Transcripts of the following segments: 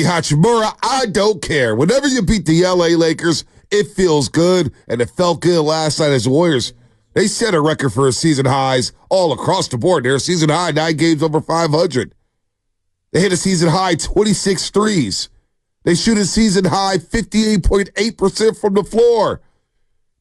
Hachimura, I don't care. Whenever you beat the LA Lakers, it feels good, and it felt good last night as the Warriors. They set a record for season highs all across the board. Their season high, 9 games over 500. They hit a season high 26 threes. They shoot a season high 58.8% from the floor.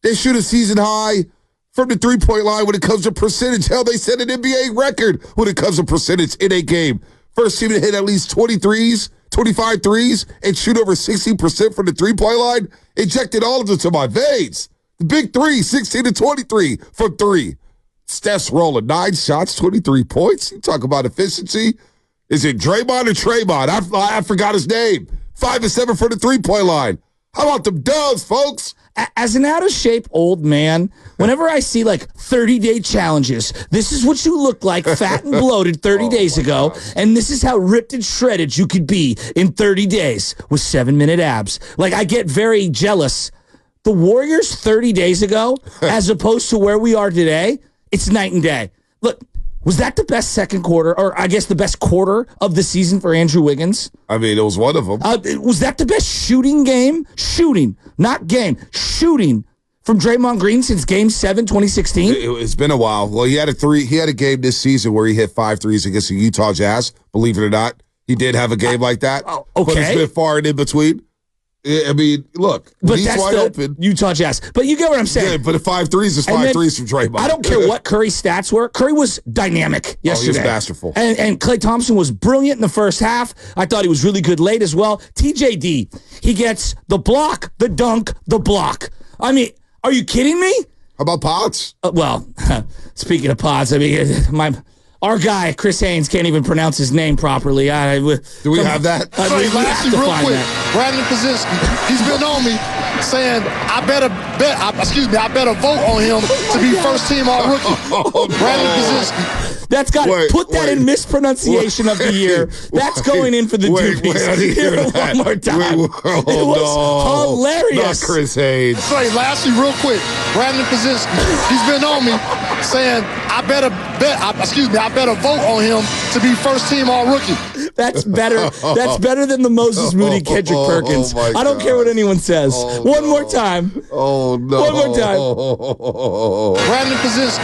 They shoot a season high from the three-point line when it comes to percentage. Hell, they set an NBA record when it comes to percentage in a game. First team to hit at least 25 threes, and shoot over 60% from the three-point line. Injected all of them to my veins. The big three, 16 to 23 from three. Steph's rolling 9 shots, 23 points. You talk about efficiency. Is it Draymond or Traymond? I forgot his name. 5 and 7 from the three-point line. How about them Dubs, folks? As an out-of-shape old man, whenever I see, 30-day challenges, this is what you look like, fat and bloated 30 days ago, and this is how ripped and shredded you could be in 30 days with 7-minute abs. I get very jealous. The Warriors 30 days ago, as opposed to where we are today, it's night and day. Look, was that the best second quarter, or I guess the best quarter of the season for Andrew Wiggins? I mean, it was one of them. Was that the best shooting game? Shooting, not game. Shooting from Draymond Green since Game 7, 2016? It's been a while. Well, he had a game this season where he hit 5 threes against the Utah Jazz, believe it or not. He did have a game like that. Okay. But it's been far and in between. I mean, look, but he's that's wide open. Utah Jazz. But you get what I'm saying. Yeah, but the 5 threes is 5 threes from Draymond. I don't care what Curry's stats were. Curry was dynamic yesterday. He was masterful. And Klay Thompson was brilliant in the first half. I thought he was really good late as well. TJD, he gets the block, the dunk, the block. I mean, are you kidding me? How about Pods? Speaking of Pods, I mean, our guy, Chris Haynes, can't even pronounce his name properly. Do we have that? Hey, lastly, real quick, Brandon Kaczynski, he's been on me saying I better vote on him to be first team all rookie. Brandon Kaczynski. That's got put that in mispronunciation of the year. That's going in for the Doobies. Hear it one more time. It was hilarious. Not Chris Haynes. Hey, lastly, real quick, Brandon Kaczynski, he's been on me saying I better vote on him to be first team all rookie. That's better. That's better than the Moses Moody Kendrick Perkins. I don't care what anyone says. One more time. Oh, no. One more time. Brandon Kaczynski.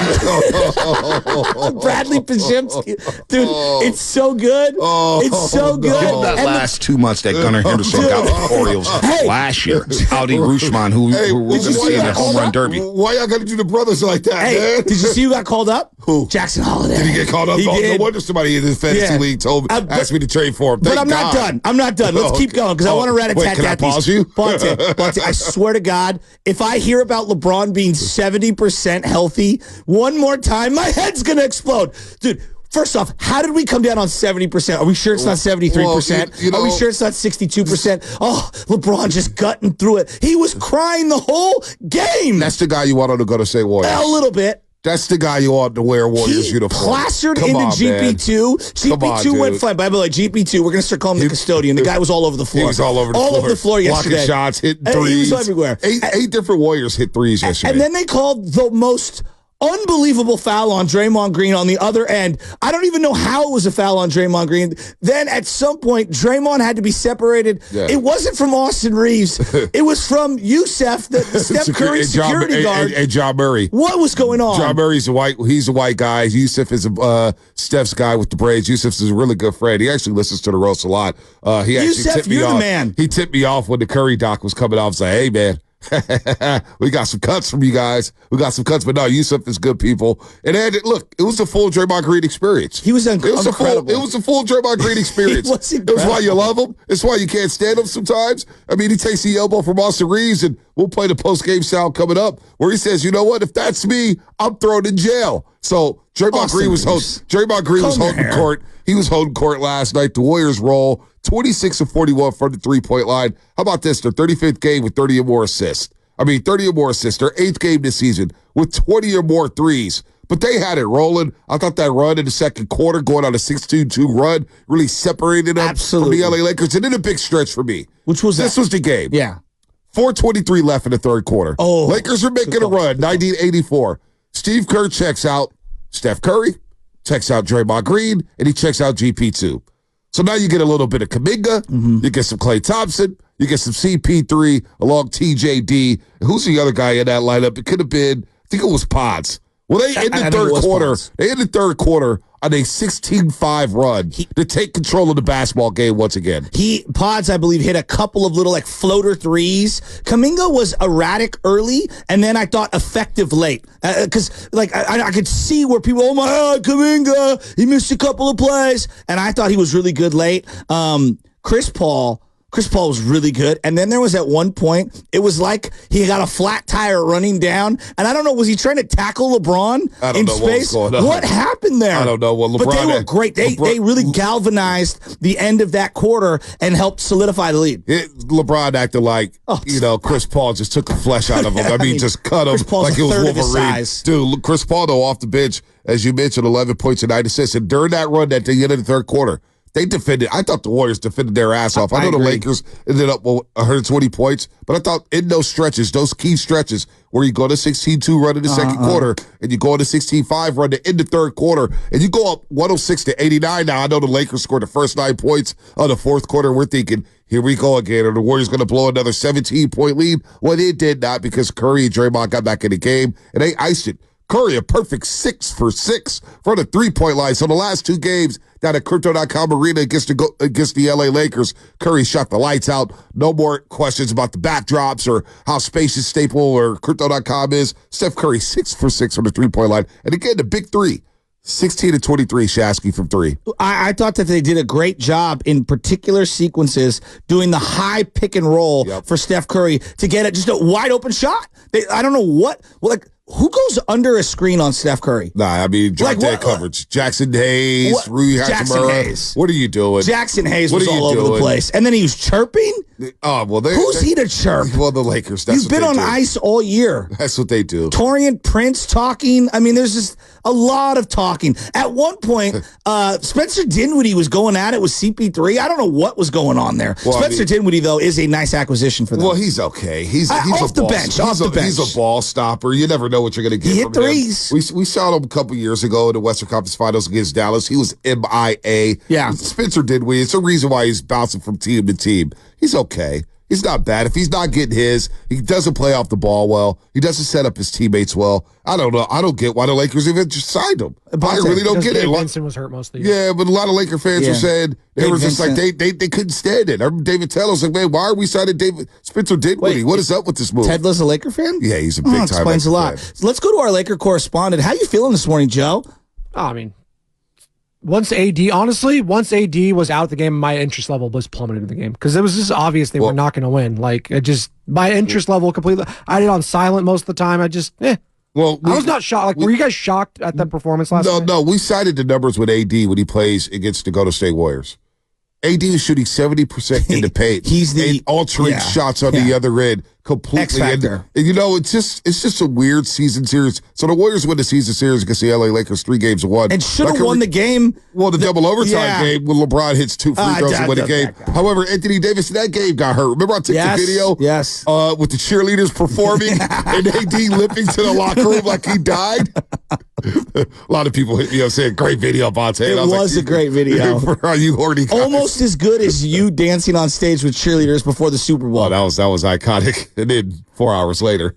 Bradley Pajemski. Dude, it's so good. It's so good. Give him that last 2 months that Gunnar Henderson got with the Orioles last year. Aldi Rushman, who we're going to see in the home run derby. Why y'all got to do the brothers like that, man? Did you see who got called up? Who? Jackson Holiday. Did he get called up? He did. No wonder somebody in this fantasy league asked me to trade for him. But I'm not done. I'm not done. Let's keep going because I want to rat-a-tat-tat Can I pause you? Bonte, I swear to God, if I hear about LeBron being 70% healthy one more time, my head's going to explode. Dude, first off, how did we come down on 70%? Are we sure it's not 73%? Are we sure it's not 62%? Oh, LeBron just gutting through it. He was crying the whole game. That's the guy you want to go to say Warriors. A little bit. That's the guy you ought to wear Warriors uniform. Plastered into GP2. GP2 went flat. By the way, GP2, we're going to start calling him the custodian. The guy was all over the floor. He was all over the floor. All over the floor yesterday. Blocking shots, hitting threes. He was everywhere. Eight different Warriors hit threes yesterday. And then they called the most unbelievable foul on Draymond Green on the other end. I don't even know how it was a foul on Draymond Green. Then at some point, Draymond had to be separated. Yeah. It wasn't from Austin Reeves. It was from Yusef, the Steph Curry security guard. And John Murray. What was going on? John Murray's he's a white guy. Yusef is Steph's guy with the braids. Yusef is a really good friend. He actually listens to the roast a lot. Yusef, you're the man. He tipped me off when the Curry doc was coming off. I was like, hey, man. We got some cuts from you guys. We got some cuts, but no, Yusuf is good people. And look, it was a full Draymond Green experience. He was incredible. It was a full Draymond Green experience. That's why you love him. It's why you can't stand him sometimes. I mean, he takes the elbow from Austin Reeves, and we'll play the post-game sound coming up where he says, you know what, if that's me, I'm thrown in jail. So Draymond Green was holding court. He was holding court last night. The Warriors roll 26-41 from the three-point line. How about this? Their 35th game with 30 or more assists. 30 or more assists. Their 8th game this season with 20 or more threes. But they had it rolling. I thought that run in the second quarter, going on a 6-2 run, really separated them from the LA Lakers. And then a big stretch for me. Which was This was the game. Yeah. 4:23 left in the third quarter. Lakers are making a run, 1984. Steve Kerr checks out Steph Curry, checks out Draymond Green, and he checks out GP2. So now you get a little bit of Kuminga, you get some Klay Thompson, you get some CP3 along TJD. Who's the other guy in that lineup? It could have been, I think it was Pods. Well, they ended third quarter. Pods. They ended third quarter on a 16-5 run to take control of the basketball game once again. Pods, I believe, hit a couple of little floater threes. Kuminga was erratic early, and then I thought effective late. Because I could see where people, oh my God, Kuminga, he missed a couple of plays, and I thought he was really good late. Chris Paul was really good. And then there was at one point, it was like he got a flat tire running down. And I don't know, was he trying to tackle LeBron in space? What happened there? I don't know. Well, LeBron, but they were great. They really galvanized the end of that quarter and helped solidify the lead. LeBron acted like, Chris Paul just took the flesh out of him. I mean, just cut him like it was Wolverine. Dude, Chris Paul, though, off the bench, as you mentioned, 11 points and 9 assists. And during that run at the end of the third quarter, they defended. I thought the Warriors defended their ass off. I know the Lakers ended up with 120 points, but I thought in those stretches, those key stretches where you go to 16-2 run in the second quarter and you go on a 16-5 run to end the third quarter and you go up 106-89. Now I know the Lakers scored the first 9 points of the fourth quarter. We're thinking, here we go again. Are the Warriors going to blow another 17-point lead? Well, they did not because Curry and Draymond got back in the game and they iced it. Curry, a perfect 6 for 6 from the three-point line. So the last 2 games down at Crypto.com Arena against the LA Lakers, Curry shot the lights out. No more questions about the backdrops or how spacious Staple or Crypto.com is. Steph Curry, 6 for 6 from the three-point line. And again, the big 3. 16 to 23, Shasky from 3. I thought that they did a great job in particular sequences doing the high pick and roll for Steph Curry to get it just a wide open shot. I don't know what. Who goes under a screen on Steph Curry? Nah, I mean, drop-dead coverage. Jackson Hayes, Rui Hachimura. What are you doing? Jackson Hayes was all over the place. And then he was chirping? Oh, well, who's he to chirp? Well, the Lakers. You've been on ice all year. That's what they do. Taurean Prince talking. I mean, there's just a lot of talking. At one point, Spencer Dinwiddie was going at it with CP3. I don't know what was going on there. Well, Spencer Dinwiddie, though, is a nice acquisition for them. Well, he's okay. He's off the bench. He's a ball stopper. You never know what you're going to get. He hit threes. We saw him a couple years ago in the Western Conference Finals against Dallas. He was MIA. Yeah. Spencer Dinwiddie. It's a reason why he's bouncing from team to team. He's okay. He's not bad. If he's not getting his, he doesn't play off the ball well. He doesn't set up his teammates well. I don't know. I don't get why the Lakers even just signed him. I really don't get it. Vincent was hurt most of the year. Yeah, but a lot of Laker fans were saying they were just like they couldn't stand it. I remember David Tedler's like, man, why are we signing Spencer Dinwiddie? What is up with this move? Tedler's a Laker fan? Yeah, he's a big time. Explains a lot. So let's go to our Laker correspondent. How you feeling this morning, Joe? I mean, once AD was out of the game, my interest level was plummeted in the game because it was just obvious they were not going to win. Like, my interest level completely. I did it on silent most of the time. Well, I was not shocked. Were you guys shocked at that performance last night? No, we cited the numbers with AD when he plays against the Golden State Warriors. AD is shooting 70% in the paint. He's the altering shots on the other end completely. X factor. And it's just a weird season series. So the Warriors win the season series against the LA Lakers 3-1. And should have won the game. Well, the double overtime game when LeBron hits 2 free throws to win the game. However, Anthony Davis in that game got hurt. Remember I took the video with the cheerleaders performing and AD limping to the locker room like he died? A lot of people hit me up saying, great video, Bonte. It was a great video. Are you already almost as good as you dancing on stage with cheerleaders before the Super Bowl? Oh, that was iconic. And then 4 hours later,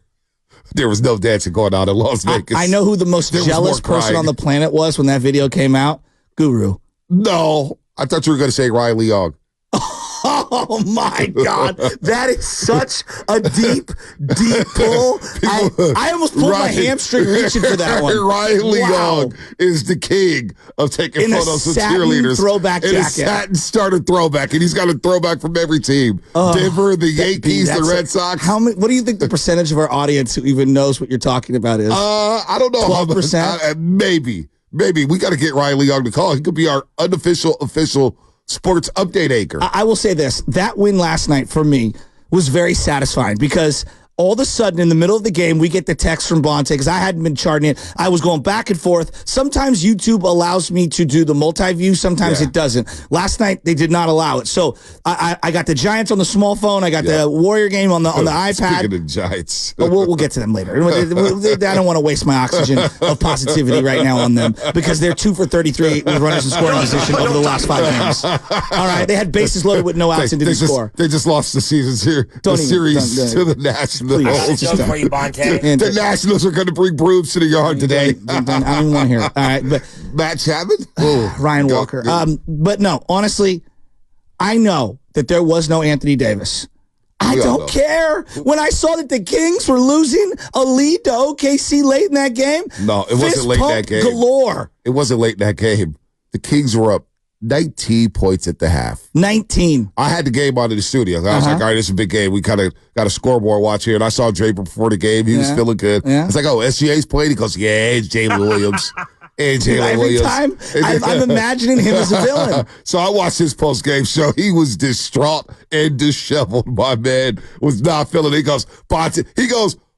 there was no dancing going on in Las Vegas. I know who the most jealous person on the planet was when that video came out. Guru. No, I thought you were going to say Ryan Leong. Oh, my God. That is such a deep pull. I almost pulled my hamstring reaching for that one. Ryan Leong is the king of taking photos with cheerleaders. Throwback jacket. In a satin starter throwback, and he's got a throwback from every team. Denver, the Yankees, the Red Sox. What do you think the percentage of our audience who even knows what you're talking about is? I don't know. 12%? Maybe. We got to get Ryan Leong to call. He could be our official sports update anchor. I will say this. That win last night for me was very satisfying because all of a sudden, in the middle of the game, we get the text from Bonte because I hadn't been charting it. I was going back and forth. Sometimes YouTube allows me to do the multi-view. Sometimes it doesn't. Last night, they did not allow it. So I got the Giants on the small phone. I got the Warrior game on the iPad. Speaking of Giants. But we'll get to them later. I don't want to waste my oxygen of positivity right now on them because they're 2 for 33 with runners in scoring position over the last 5 games. All right, they had bases loaded with no outs and didn't score. They just lost the series here. Series to the Nationals. The Nationals are going to bring brooms to the yard today. I don't even want to hear it. All right, but Matt Chapman, Ryan Walker. But no, honestly, I know that there was no Anthony Davis. I don't care. When I saw that the Kings were losing a lead to OKC late in that game, no, it wasn't late in that game. Galore. It wasn't late in that game. The Kings were up 19 points at the half. 19. I had the game on in the studio. I was like, all right, this is a big game. We kind of got a scoreboard watch here. And I saw Draper before the game. He was feeling good. Yeah. It's like, oh, SGA's playing. He goes, yeah, it's Jalen Williams. Every time, I'm imagining him as a villain. So I watched his post-game show. He was distraught and disheveled. My man was not feeling it. He goes,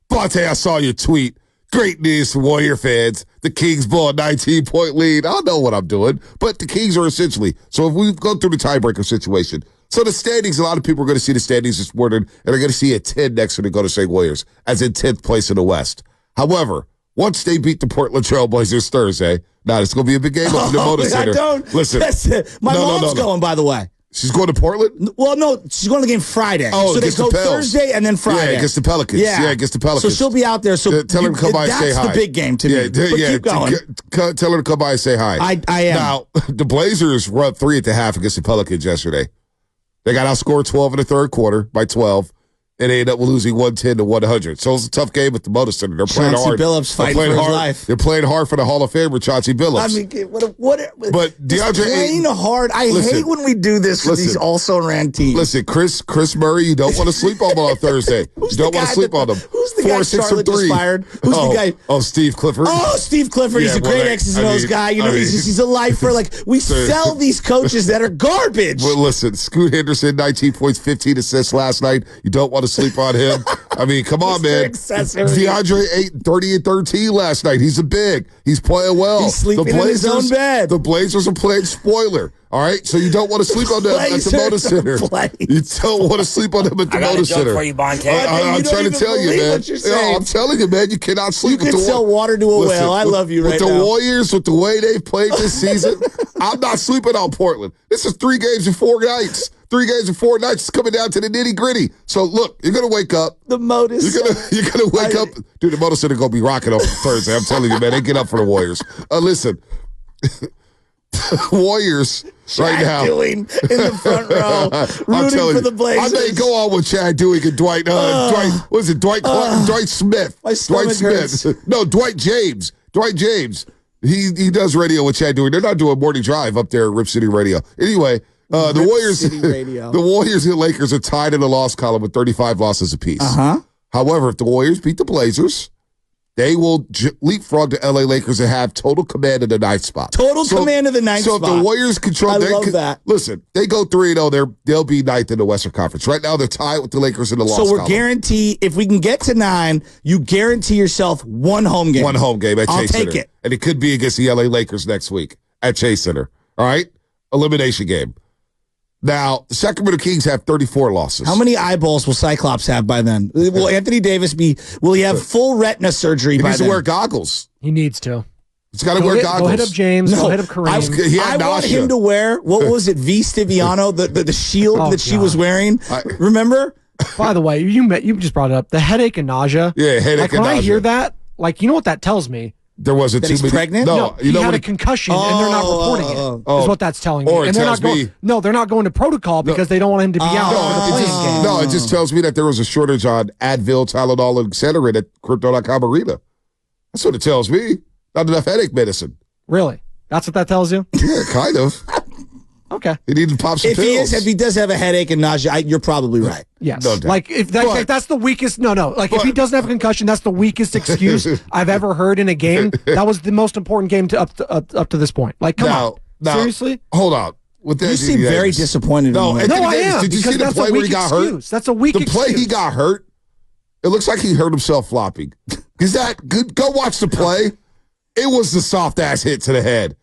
Bonte, I saw your tweet. Great news for Warrior fans. The Kings blow a 19-point lead. I don't know what I'm doing, but the Kings are essentially. So if we go through the tiebreaker situation, so the standings, a lot of people are going to see the standings this morning, and they're going to see a 10 next to the Golden State Warriors, as in 10th place in the West. However, once they beat the Portland Trail Blazers Thursday, now it's going to be a big game up in the Motor Center. Listen, my mom's going, by the way. She's going to Portland? Well, no, she's going to the game Friday. Oh, so they go Thursday and then Friday. Yeah, against the Pelicans. Yeah, against the Pelicans. So she'll be out there. So tell her to come by and say hi. That's the big game to me. But keep going. Tell her to come by and say hi. I am. Now, the Blazers were up 3 at the half against the Pelicans yesterday. They got outscored 12 in the third quarter by 12. And they ended up losing 110 to 100. So it's a tough game at the Motor Center. They're playing hard. Billups fighting for his life. They're playing hard for the Hall of Famer, Chauncey Billups. I mean, but DeAndre playing hard. I hate when we do this with these also-ran teams. Listen, Chris Murray, you don't want to sleep on him on Thursday. You don't want to sleep on him. Who's the guy Charlotte just fired? Who's the guy? Oh, Steve Clifford. Oh, Steve Clifford. He's a great X's and O's guy. You know, he's a lifer. Like, we sell these coaches that are garbage. Well, listen, Scoot Henderson, 19 points, 15 assists last night. You don't want to sleep on him. I mean, come on, man. DeAndre 30 and 13 last night. He's a big. He's playing well. He's sleeping in his own bed. The Blazers are playing spoiler. All right, so you don't want to sleep on them at the Motor Center. You don't want to sleep on them at the Motor Center. For you, Bonte. I'm trying to tell you, man. I'm telling you, man. You cannot sleep with the Warriors. You can sell water to a whale. I love you right now. With the Warriors, with the way they've played this season, I'm not sleeping on Portland. This is 3 games in 4 nights. 3 games and 4 nights. It's coming down to the nitty gritty. So look, you're gonna wake up. The Motor. You're gonna wake up, dude. The Motor Center gonna be rocking on Thursday. I'm telling you, man. They get up for the Warriors. Listen, Warriors right now doing in the front row, rooting for the Blazers. I may go on with Chad Dewey and Dwight. What is it? Dwight Smith. My stomach hurts. No, Dwight James. Dwight James. He does radio with Chad Dewey. They're not doing morning drive up there at Rip City Radio. Anyway. The Warriors and Lakers are tied in the loss column with 35 losses apiece. However, if the Warriors beat the Blazers, they will leapfrog the LA Lakers and have total command of the 9th spot. Command of the 9th spot. So if the Warriors control, that. Listen, they go 3-0. They'll be 9th in the Western Conference. Right now, they're tied with the Lakers in the loss column. So we're guaranteed, if we can get to 9, you guarantee yourself 1 home game. 1 home game at Chase Center. I'll take it. And it could be against the LA Lakers next week at Chase Center. All right? Elimination game. Now, the Sacramento Kings have 34 losses. How many eyeballs will Cyclops have by then? Will Anthony Davis will he have full retina surgery by then? He needs to wear goggles. He needs to. He's got to wear goggles. Go hit up James. Go hit up Kareem. I want him to wear, what was it, V. Stiviano, the shield that she was wearing? Remember? By the way, you just brought it up. The headache and nausea. Yeah, headache and nausea. When I hear that, you know what that tells me? There wasn't that he's pregnant? No, he had a concussion, and they're not reporting it. Is what that's telling me. Or and they're not going to protocol because they don't want him to be out for the playing game. No, it just tells me that there was a shortage on Advil, Tylenol, and Excedrin at Crypto.com Arena. That's what it tells me. Not enough headache medicine. Really? That's what that tells you? Yeah, kind of. Okay. He needs to pop some pills. If he does have a headache and nausea, you're probably right. Yes. No doubt. if that's the weakest. If he doesn't have a concussion, that's the weakest excuse I've ever heard in a game. That was the most important game up to this point. Come on. Seriously? Hold on. You seem very disappointed. No, I am. Did you see the play where he got hurt? That's a weak excuse. The play he got hurt. It looks like he hurt himself flopping. Is that good? Go watch the play. It was the soft ass hit to the head.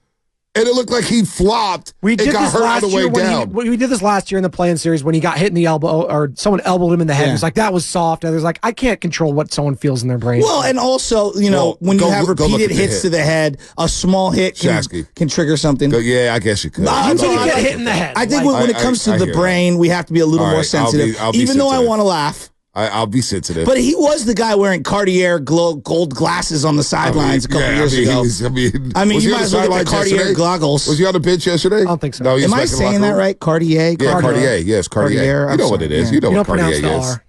And it looked like he flopped and got hurt on the way down. We did this last year in the play-in series when he got hit in the elbow or someone elbowed him in the head. Yeah. It was like, that was soft. And there's like, I can't control what someone feels in their brain. Well, and also, when you have repeated hits to the head, a small hit can trigger something. Yeah, I guess you could. You can get hit in the head. I think when it comes to the brain, we have to be a little more sensitive. Even though I want to laugh. I'll be sensitive. But he was the guy wearing Cartier gold glasses on the sidelines a couple years ago. You might as well get the Cartier goggles. Was he on the bench yesterday? I don't think so. No, am I saying that right? Cartier? Yeah, Cartier. Yes, Cartier. You know what it is. You know what Cartier is.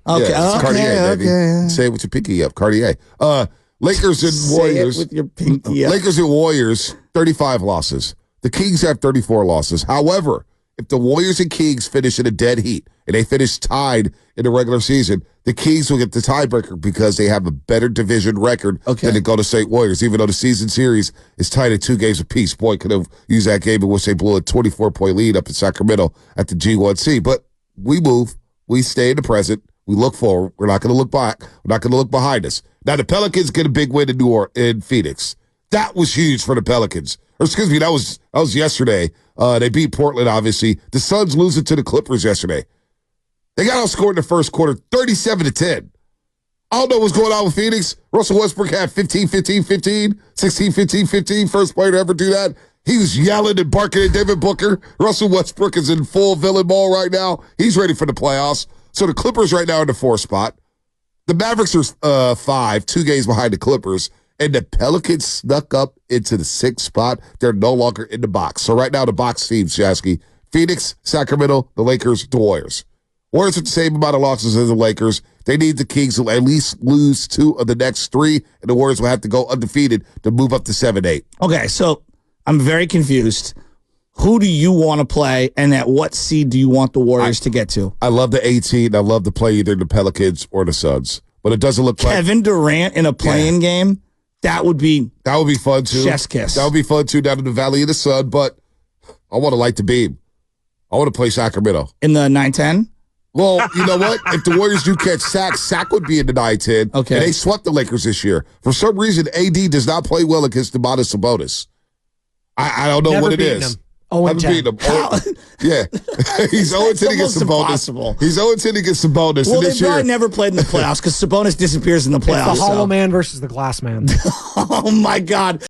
Okay, it's Cartier, baby. Say it with your pinky up. Cartier. Lakers and Warriors. Say it with your pinky up. Lakers and Warriors, 35 losses. The Kings have 34 losses. However, if the Warriors and Kings finish in a dead heat and they finish tied in the regular season, the Kings will get the tiebreaker because they have a better division record than the Golden State Warriors, even though the season series is tied at 2 games apiece. Boy, could have used that game in which they blew a 24-point lead up in Sacramento at the G1C. But we move. We stay in the present. We look forward. We're not going to look back. We're not going to look behind us. Now, the Pelicans get a big win in Phoenix. That was huge for the Pelicans. Or excuse me, that was yesterday. They beat Portland, obviously. The Suns losing to the Clippers yesterday. They got outscored in the first quarter, 37-10. I don't know what's going on with Phoenix. Russell Westbrook had 15-15-15, 16-15-15, first player to ever do that. He was yelling and barking at Devin Booker. Russell Westbrook is in full villain ball right now. He's ready for the playoffs. So the Clippers right now are in the 4th spot. The Mavericks are 5, 2 games behind the Clippers. And the Pelicans snuck up into the 6th spot. They're no longer in the box. So right now the box teams, Jasky, Phoenix, Sacramento, the Lakers, the Warriors. Warriors have the same amount of losses as the Lakers. They need the Kings to at least lose 2 of the next 3, and the Warriors will have to go undefeated to move up to 7-8. Okay, so I'm very confused. Who do you want to play, and at what seed do you want the Warriors to get to? I love the 18. I love to play either the Pelicans or the Suns, but it doesn't look like Kevin Durant in a play-in game. That would be fun too. Chef's kiss. That would be fun too down in the Valley of the Sun. But I want to light the beam. I want to play Sacramento in the 9-10. Well, you know what? If the Warriors do catch Sac would be in the 9-10. Okay. And they swept the Lakers this year. For some reason, AD does not play well against Domantas Sabonis. I don't know what it is. 0-10. Yeah. He's 0-10 against Sabonis. He's 0-10 against Sabonis. Well, they probably never played in the playoffs because Sabonis disappears in the playoffs. It's the Hollow Man versus the Glass Man. Oh, my God.